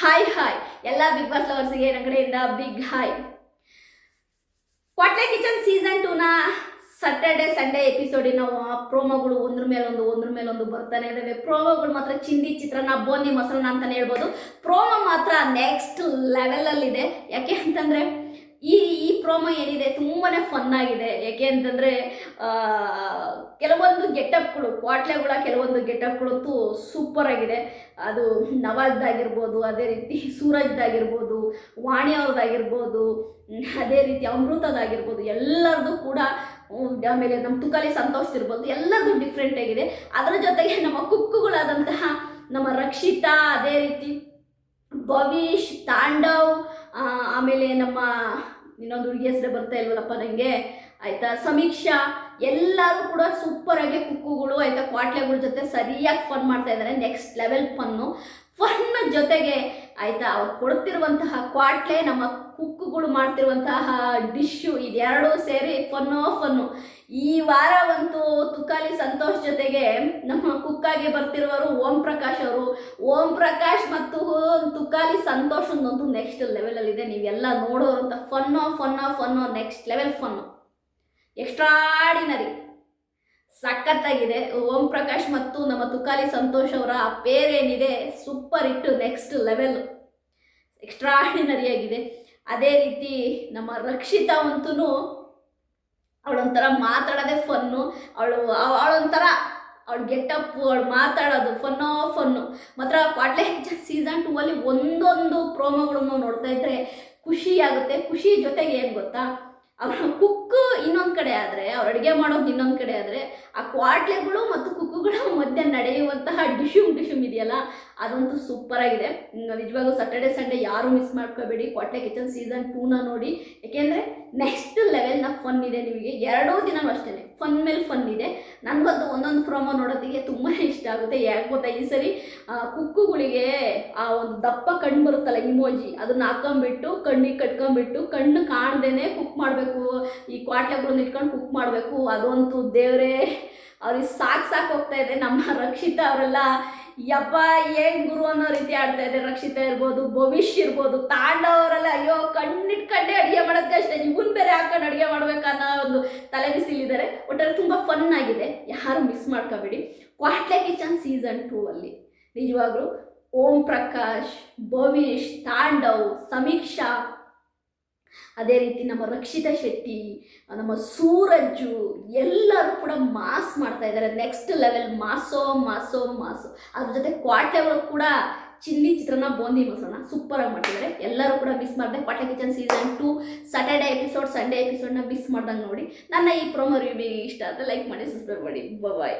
Hi ಎಲ್ಲ big boss ಲವರ್ಸ್ಗೆ ನನ್ನ ಕಡೆಯಿಂದ big hi. Kwatle kitchen season 2ನ ಸ್ಯಾಟರ್ಡೆ ಸಂಡೇ ಎಪಿಸೋಡಿನ ಪ್ರೋಮೋಗಳು ಒಂದ್ರ ಮೇಲೊಂದು ಬರ್ತಾನೆ ಇದ್ದಾವೆ. ಪ್ರೋಮೋಗಳು ಮಾತ್ರ ಚಿಂದಿ ಚಿತ್ರಾನ್ನ ಬೋಂದಿ ಮೊಸರನ್ನ ಅಂತಾನೆ ಹೇಳ್ಬೋದು. ಪ್ರೋಮೋ ಮಾತ್ರ ನೆಕ್ಸ್ಟ್ ಲೆವೆಲಲ್ಲಿದೆ. ಯಾಕೆ ಅಂತಂದರೆ ಈ ಪ್ರೋಮೋ ಏನಿದೆ ತುಂಬಾ ಫನ್ ಆಗಿದೆ. ಯಾಕೆ ಅಂತಂದರೆ ಕೆಲವೊಂದು ಗೆಟಪ್ಗಳು ಕ್ವಾಟ್ಲೆಗಳ ಕೆಲವೊಂದು ಗೆಟಪ್ಗಳಂತೂ ಸೂಪರ್ ಆಗಿದೆ. ಅದು ನವಾಜ್ದಾಗಿರ್ಬೋದು, ಅದೇ ರೀತಿ ಸೂರಜ್ದಾಗಿರ್ಬೋದು, ವಾಣಿ ಅವ್ರದ್ದಾಗಿರ್ಬೋದು, ಅದೇ ರೀತಿ ಅಮೃತದಾಗಿರ್ಬೋದು, ಎಲ್ಲರದು ಕೂಡ, ಆಮೇಲೆ ನಮ್ಮ ತುಕಾಲಿ ಸಂತೋಷ್ ಇರ್ಬೋದು, ಎಲ್ಲರದು ಡಿಫ್ರೆಂಟ್ ಆಗಿದೆ. ಅದರ ಜೊತೆಗೆ ನಮ್ಮ ಕುಕ್ಕುಗಳಾದಂತಹ ನಮ್ಮ ರಕ್ಷಿತಾ, ಅದೇ ರೀತಿ ಭವಿಷ್, ತಾಂಡವ್, ಆಮೇಲೆ ನಮ್ಮ ಇನ್ನೊಂದು ಹುಡುಗಿ ಹೆಸರೇ ಬರ್ತಾ ಇಲ್ವಲ್ಲಪ್ಪ ನನಗೆ, ಆಯಿತಾ, ಸಮೀಕ್ಷಾ, ಎಲ್ಲರೂ ಕೂಡ ಸೂಪರಾಗಿ ಕುಕ್ಕುಗಳು ಆಯಿತಾ ಕ್ವಾಟ್ಲೆಗಳ ಜೊತೆ ಸರಿಯಾಗಿ ಫನ್ ಮಾಡ್ತಾ ಇದ್ದಾರೆ. ನೆಕ್ಸ್ಟ್ ಲೆವೆಲ್ ಫನ್ ಜೊತೆಗೆ ಆಯಿತಾ ಅವ್ರು ಕೊಡ್ತಿರುವಂತಹ ಕ್ವಾಟ್ಲೆ, ನಮ್ಮ ಕುಕ್ಕುಗಳು ಮಾಡ್ತಿರುವಂತಹ ಡಿಶ್ಶು, ಇದೆರಡೂ ಸೇರಿ ಫನ್ನು. ಈ ವಾರವಂತೂ ತುಕಾಲಿ ಸಂತೋಷ್ ಜೊತೆಗೆ ನಮ್ಮ ಕುಕ್ಕಾಗಿ ಬರ್ತಿರುವರು ಓಂ ಪ್ರಕಾಶ್ ಮತ್ತು ತುಕಾಲಿ ಸಂತೋಷ್ ಒಂದಂತೂ ನೆಕ್ಸ್ಟ್ ಲೆವೆಲಲ್ಲಿದೆ. ನೀವೆಲ್ಲ ನೋಡೋರಂಥ fun next level fun, extraordinary, ಸಖತ್ತಾಗಿದೆ. ಓಂ ಪ್ರಕಾಶ್ ಮತ್ತು ನಮ್ಮ ತುಕಾಲಿ ಸಂತೋಷ್ ಅವರ ಪೇರೇನಿದೆ ಸೂಪರ್ ಹಿಟ್ಟು, ನೆಕ್ಸ್ಟ್ ಲೆವೆಲ್, ಎಕ್ಸ್ಟ್ರಾಡಿನರಿಯಾಗಿದೆ. ಅದೇ ರೀತಿ ನಮ್ಮ ರಕ್ಷಿತಾ ಅಂತೂ ಅವಳೊಂಥರ ಮಾತಾಡೋದೇ ಫನ್ನು. ಅವಳೊಂಥರ ಅವಳು ಗೆಟಪ್ಪು, ಅವಳು ಮಾತಾಡೋದು ಫನ್ನು. ಮಾತ್ರ ಕ್ವಾಟ್ಲೆ ಸೀಸನ್ 2ಅಲ್ಲಿ ಒಂದೊಂದು ಪ್ರೋಮೋಗಳನ್ನು ನೋಡ್ತಾ ಇದ್ದರೆ ಖುಷಿ ಆಗುತ್ತೆ. ಖುಷಿ ಜೊತೆಗೆ ಏನು ಗೊತ್ತಾ, ಅವರ ಕುಕ್ಕು ಇನ್ನೊಂದು ಕಡೆ ಆದರೆ, ಅವ್ರು ಅಡುಗೆ ಮಾಡೋದು ಇನ್ನೊಂದು ಕಡೆ ಆದರೆ, ಆ ಕ್ವಾಟ್ಲೆಗಳು ಮತ್ತು ಕುಕ್ಕುಗಳ ಮಧ್ಯೆ ನಡೆಯುವಂತಹ ಡಿಶುಮ್ ಇದೆಯಲ್ಲ, ಅದಂತೂ ಸೂಪರಾಗಿದೆ. ನಿಜವಾಗ್ಲೂ ಸ್ಯಾಟರ್ಡೆ ಸಂಡೇ ಯಾರೂ ಮಿಸ್ ಮಾಡ್ಕೋಬೇಡಿ. ಕ್ವಾಟ್ಲೆ ಕಿಚನ್ ಸೀಸನ್ 2ನ ನೋಡಿ. ಏಕೆಂದರೆ ನೆಕ್ಸ್ಟ್ ಲೆವೆಲ್ನ ಫನ್ ಇದೆ. ನಿಮಗೆ ಎರಡೂ ದಿನವೂ ಅಷ್ಟೇ ಫನ್ ಮೇಲೆ ಫನ್ ಇದೆ. ನನಗಂತೂ ಒಂದೊಂದು ಪ್ರೋಮೋ ನೋಡೋದಕ್ಕೆ ತುಂಬಾ ಇಷ್ಟ ಆಗುತ್ತೆ. ಯಾಕೆ ಗೊತ್ತಾ, ಈ ಸರಿ ಕುಕ್ಕುಗಳಿಗೆ ಆ ಒಂದು ದಪ್ಪ ಕಣ್ಣು ಬರುತ್ತಲ್ಲ ಇಮೋಜಿ, ಅದನ್ನು ಹಾಕೊಂಬಿಟ್ಟು ಕಣ್ಣಿಗೆ ಕಟ್ಕೊಂಬಿಟ್ಟು ಕಣ್ಣು ಕಾಣ್ದೇನೆ ಕುಕ್ ಮಾಡಬೇಕು, ಈ ಕ್ವಾಟ್ಲೆಗಳನ್ನ ಇಟ್ಕೊಂಡು ಕುಕ್ ಮಾಡಬೇಕು. ಅದಂತೂ ದೇವರೇ, ಅವ್ರಿಗೆ ಸಾಕು ಹೋಗ್ತಾ ಇದೆ. ನಮ್ಮ ರಕ್ಷಿತಾ ಅವರೆಲ್ಲ ಯಪ್ಪ ಏನು ಗುರು ಅನ್ನೋ ರೀತಿ ಆಡ್ತಾ ಇದೆ. ರಕ್ಷಿತಾ ಇರ್ಬೋದು, ಭವಿಷ್ ಇರ್ಬೋದು, ತಾಂಡವರೆಲ್ಲ ಅಯ್ಯೋ ಕಣ್ಣಿಟ್ಕೊಂಡೇ ಅಡುಗೆ ಮಾಡೋದಕ್ಕೆ ಅಷ್ಟೇ, ಇವನ್ ಬೇರೆ ಹಾಕೊಂಡು ಅಡುಗೆ ಮಾಡ್ಬೇಕನ್ನೋ ಒಂದು ತಲೆ ಬಿಸಿಲಿದ್ದಾರೆ. ಒಟ್ಟಾರೆ ತುಂಬ ಫನ್ ಆಗಿದೆ, ಯಾರು ಮಿಸ್ ಮಾಡ್ಕೋಬೇಡಿ. ಕ್ವಾಟ್ಲೆ ಕಿಚನ್ ಸೀಸನ್ 2ಅಲ್ಲಿ ನಿಜವಾಗ್ಲೂ ಓಂ ಪ್ರಕಾಶ್, ಭವಿಷ್, ತಾಂಡವ್, ಸಮೀಕ್ಷಾ, ಅದೇ ರೀತಿ ನಮ್ಮ ರಕ್ಷಿತಾ ಶೆಟ್ಟಿ, ನಮ್ಮ ಸೂರಜ್ಜು, ಎಲ್ಲರೂ ಕೂಡ ಮಾಸ್ ಮಾಡ್ತಾ ಇದ್ದಾರೆ. ನೆಕ್ಸ್ಟ್ ಲೆವೆಲ್ ಮಾಸೋ. ಅದ್ರ ಜೊತೆ ಕ್ವಾಟ್ಲೆಗಳು ಕೂಡ ಚಿಲ್ಲಿ ಚಿತ್ರಾನ್ನ ಬೋಂದಿ ಮೊಸರನ್ನ ಸೂಪರಾಗಿ ಮಾಡ್ತಿದ್ದಾರೆ. ಎಲ್ಲರೂ ಕೂಡ ಮಿಸ್ ಮಾಡಿದೆ. Kwatle kitchen season 2 Saturday episode Sunday ಎಪಿಸೋಡ್ನ ಮಿಸ್ ಮಾಡ್ದಂಗೆ ನೋಡಿ. ನನ್ನ ಈ ಪ್ರೋಮೋ ರಿವ್ಯೂ ಇಷ್ಟ ಆದರೆ ಲೈಕ್ ಮಾಡಿ, ಸಬ್ಸ್ಕ್ರೈಬ್ ಮಾಡಿ. ಬಾಯ್.